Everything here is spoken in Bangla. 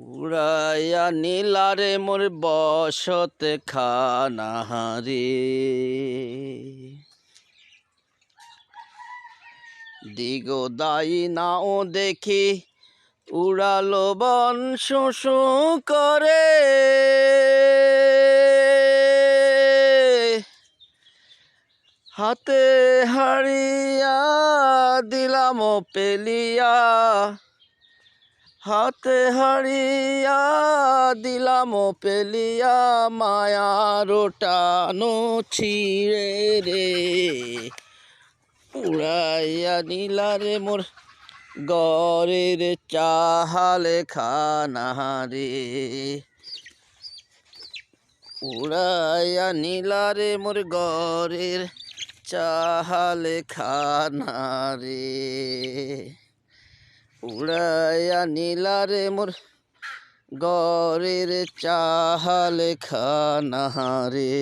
উড়াইয়া নীলারে মোর বসতে খানাহারে দিগদায়ী নাও দেখি উড়ালো বন শোষো করে হাতে হারিয়া দিলাম পেলিয়া হাতে হারিয়া দিলাম পেলিয়া মায়ার টানো ছিঁড়ে রে উড়াইয়া নীলারে মোর গরের চাহালে খানারে উড়াইয়া নীলারে মোর গরের চাহালে খানারে উড়াইয়া নীলারে মোর গরের চাহালে খানারে।